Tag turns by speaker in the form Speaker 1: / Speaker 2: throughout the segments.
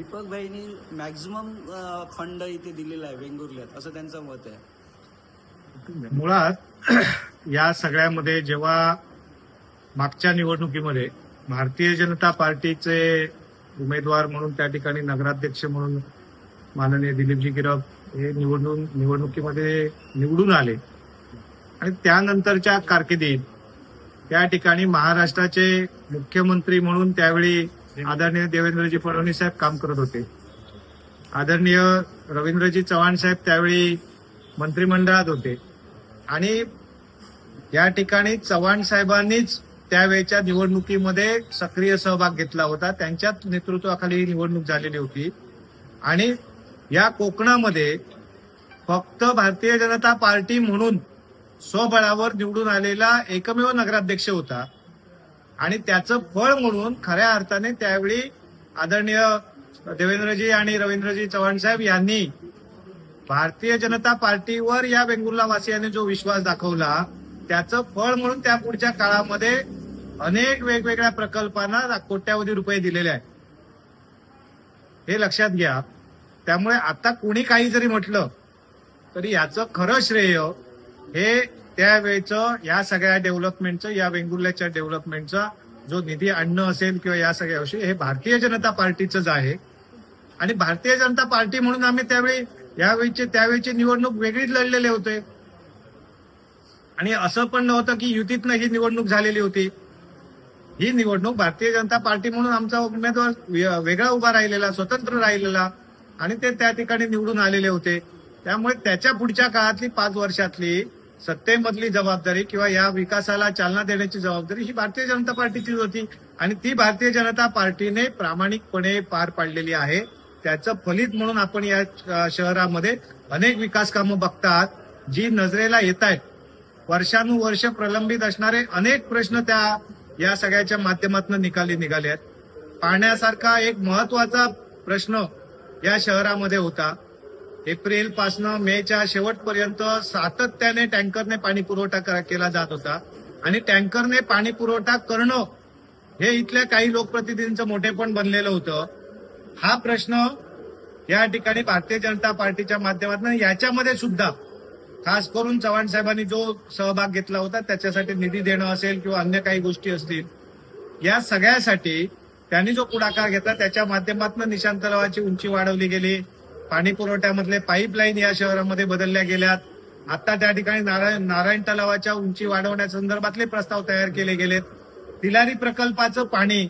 Speaker 1: Deepak भाईनी maximum fund इथे दिलेला आहे वेंगुर्ल्यात, असं त्यांचं मत आहे.
Speaker 2: मुळात या सगळ्यामध्ये जेव्हा मागच्या निवडणुकीमध्ये भारतीय जनता पार्टीचे उमेदवार म्हणून त्या ठिकाणी नगराध्यक्ष म्हणून माननीय दिलीपजी गिरब हे निवडणुकीमध्ये निवडून आले आणि त्यानंतरच्या कारकिर्दीत त्या ठिकाणी महाराष्ट्राचे मुख्यमंत्री म्हणून त्यावेळी आदरणीय देवेंद्रजी फडणवीस साहेब काम करत होते. आदरणीय रवींद्रजी चव्हाण साहेब त्यावेळी मंत्रिमंडळात होते आणि या ठिकाणी चव्हाण साहेबांनीच त्यावेळेच्या निवडणुकीमध्ये सक्रिय सहभाग घेतला होता. त्यांच्याच नेतृत्वाखाली ही निवडणूक झालेली होती आणि या कोकणामध्ये फक्त भारतीय जनता पार्टी म्हणून स्वबळावर निवडून आलेला एकमेव नगराध्यक्ष होता आणि त्याचं फळ म्हणून खऱ्या अर्थाने त्यावेळी आदरणीय देवेंद्रजी आणि रवींद्रजी चव्हाण साहेब यांनी भारतीय जनता पार्टीवर या वेंगुर्ला वासियांनी जो विश्वास दाखवला त्याचं फळ म्हणून त्या पुढच्या काळामध्ये अनेक वेगवेगळ्या प्रकल्पांना कोट्यावधी रुपये दिलेले आहेत, हे लक्षात घ्या. त्यामुळे आता कोणी काही जरी म्हटलं तरी याचं खरं श्रेय हे त्यावेळेचं या सगळ्या डेव्हलपमेंटचं, या वेंगुर्ल्याच्या डेव्हलपमेंटचा जो निधी आणणं असेल किंवा या सगळ्या गोष्टी हे भारतीय जनता पार्टीचंच आहे. आणि भारतीय जनता पार्टी म्हणून आम्ही त्यावेळीची निवडणूक वेगळीच लढलेले होते आणि असं पण नव्हतं की युतीतनं ही निवडणूक झालेली होती. ही निवडणूक भारतीय जनता पार्टी म्हणून आमचा उमेदवार वेगळा उभा राहिलेला, स्वतंत्र राहिलेला आणि ते त्या ठिकाणी निवडून आलेले होते. त्यामुळे त्याच्या पुढच्या काळातली 5 वर्षातली सत्तेमधली जबाबदारी किंवा या विकासाला चालना देण्याची जबाबदारी ही भारतीय जनता पार्टीचीच होती आणि ती भारतीय जनता पार्टीने प्रामाणिकपणे पार पाडलेली आहे. त्याचं फलित म्हणून आपण या शहरामध्ये अनेक विकास कामं बघतात जी नजरेला येत आहेत. वर्षानुवर्ष प्रलंबित असणारे अनेक प्रश्न या सगळ्याच्या माध्यमातून निघाले आहेत. पाण्यासारखा एक महत्वाचा प्रश्न या शहरामध्ये होता. एप्रिल पासनं मेच्या शेवटपर्यंत सातत्याने टँकरने पाणी पुरवठा केला जात होता आणि टँकरने पाणी पुरवठा करणं हे इथल्या काही लोकप्रतिनिधींचं मोठेपण बनलेलं होतं. हा प्रश्न या ठिकाणी भारतीय जनता पार्टीच्या माध्यमातून याच्यामध्ये सुद्धा खास करून चव्हाण साहेबांनी जो सहभाग घेतला होता त्याच्यासाठी निधी देणं असेल किंवा अन्य काही गोष्टी असतील, या सगळ्यासाठी त्यांनी जो पुढाकार घेतला त्याच्या माध्यमातून निशांत तलावाची उंची वाढवली गेली. पाणी पुरवठ्यामधले पाईपलाईन या शहरामध्ये बदलल्या गेल्यात. आता त्या ठिकाणी नारायण तलावाच्या उंची वाढवण्यासंदर्भातले प्रस्ताव तयार केले गेलेत. तिलारी प्रकल्पाचं पाणी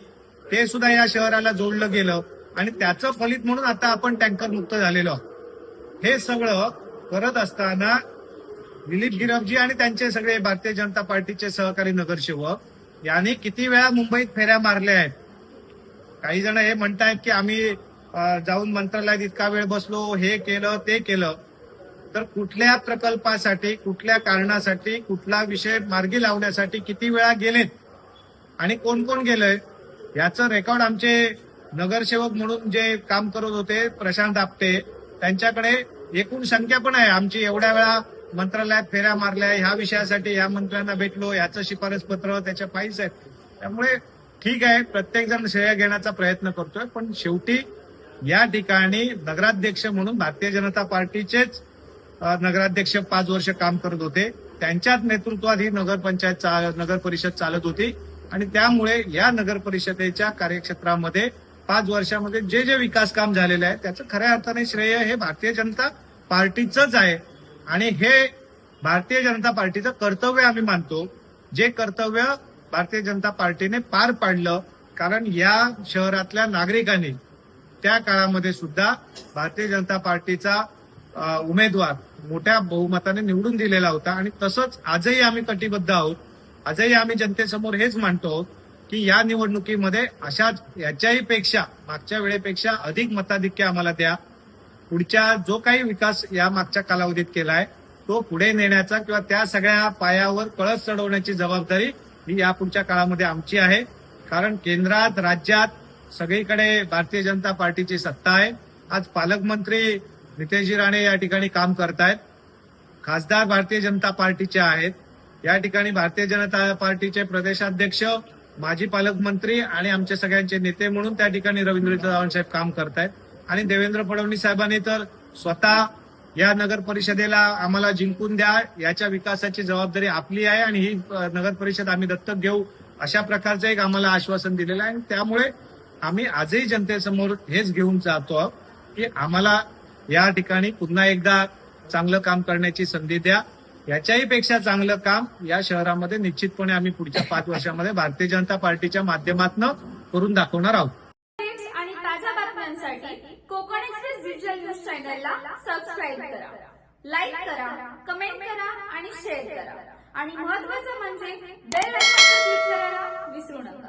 Speaker 2: ते सुद्धा या शहराला जोडलं गेलं आणि त्याचं फलित म्हणून आता आपण टँकर मुक्त झालेलो आहोत. हे सगळं करत असताना दिलीप गिरबजी आणि त्यांचे सगळे भारतीय जनता पार्टीचे सहकारी नगरसेवक यांनी किती वेळा मुंबईत फेऱ्या मारल्या आहेत. काही जण हे म्हणतायत की आम्ही जाऊन मंत्रालयात इतका वेळ बसलो, हे केलं ते केलं. तर कुठल्या प्रकल्पासाठी, कुठल्या कारणासाठी, कुठला विषय मार्गी लावण्यासाठी किती वेळा गेलेत आणि कोण कोण गेलंय याचं रेकॉर्ड आमचे नगरसेवक म्हणून जे काम करत होते प्रशांत आपटे त्यांच्याकडे एकूण संख्या पण आहे. आमची एवढ्या वेळा मंत्रालयात फेऱ्या मारल्या, ह्या विषयासाठी ह्या मंत्र्यांना भेटलो, याचं शिफारस पत्र, त्याच्या फाईल्स आहेत. त्यामुळे ठीक आहे, प्रत्येक जण श्रेय घेण्याचा प्रयत्न करतोय, पण शेवटी या ठिकाणी नगराध्यक्ष म्हणून भारतीय जनता पार्टीचेच नगराध्यक्ष 5 वर्ष काम करत होते. त्यांच्याच नेतृत्वात ही नगर परिषद चालत होती आणि त्यामुळे या नगर परिषदेच्या कार्यक्षेत्रामध्ये 5 वर्षामध्ये जे जे विकास काम झालेलं आहे त्याचं खऱ्या अर्थाने श्रेय हे भारतीय जनता पार्टीचंच आहे आणि हे भारतीय जनता पार्टीचं कर्तव्य आम्ही मानतो. जे कर्तव्य भारतीय जनता पार्टीने पार पाडलं, कारण या शहरातल्या नागरिकांनी त्या काळामध्ये सुद्धा भारतीय जनता पार्टीचा उमेदवार मोठ्या बहुमताने निवडून दिलेला होता आणि तसंच आजही आम्ही कटिबद्ध आहोत. आजही आम्ही जनतेसमोर हेच मांडतो की या निवडणुकीमध्ये अशाच याच्याही पेक्षा मागच्या वेळेपेक्षा अधिक मताधिक्य आम्हाला द्या. पुढच्या जो काही विकास या मागच्या कालावधीत केलाय तो पुढे नेण्याचा किंवा त्या सगळ्या पायावर कळस चढवण्याची जबाबदारी ही यापुढच्या काळामध्ये आमची आहे. कारण केंद्रात, राज्यात सगळीकडे भारतीय जनता पार्टीची सत्ता आहे. आज पालकमंत्री नितेशजी राणे या ठिकाणी काम करतायत. खासदार भारतीय जनता पार्टीचे आहेत. या ठिकाणी भारतीय जनता पार्टीचे प्रदेशाध्यक्ष, माजी पालकमंत्री आणि आमचे सगळ्यांचे नेते म्हणून त्या ठिकाणी रवींद्र चव्हाण साहेब काम करतायत. आणि देवेंद्र फडणवीस साहेबांनी तर स्वतः या नगर परिषदेला आम्हाला जिंकून द्या, याच्या विकासाची जबाबदारी आपली आहे आणि ही नगर परिषद आम्ही दत्तक घेऊ, अशा प्रकारचं एक आम्हाला आश्वासन दिलेलं आहे. आणि त्यामुळे आम्ही आजही जनतेसमोर हेच घेऊन जातो आहोत की आम्हाला या ठिकाणी पुन्हा एकदा चांगलं काम करण्याची संधी द्या. याच्याही पेक्षा चांगलं काम या शहरामध्ये निश्चितपणे आम्ही पुढच्या 5 वर्षामध्ये भारतीय जनता पार्टीच्या माध्यमातून करून दाखवणार आहोत.
Speaker 3: आणि ताज्या बातम्यांसाठी कोकण एक्सप्रेस डिजिटल न्यूज चॅनलला सबस्क्राईब करा, लाईक करा, कमेंट करा आणि शेअर करा. आणि महत्त्वाचं म्हणजे बेल आयकॉनवर क्लिक करायला विसरू नका.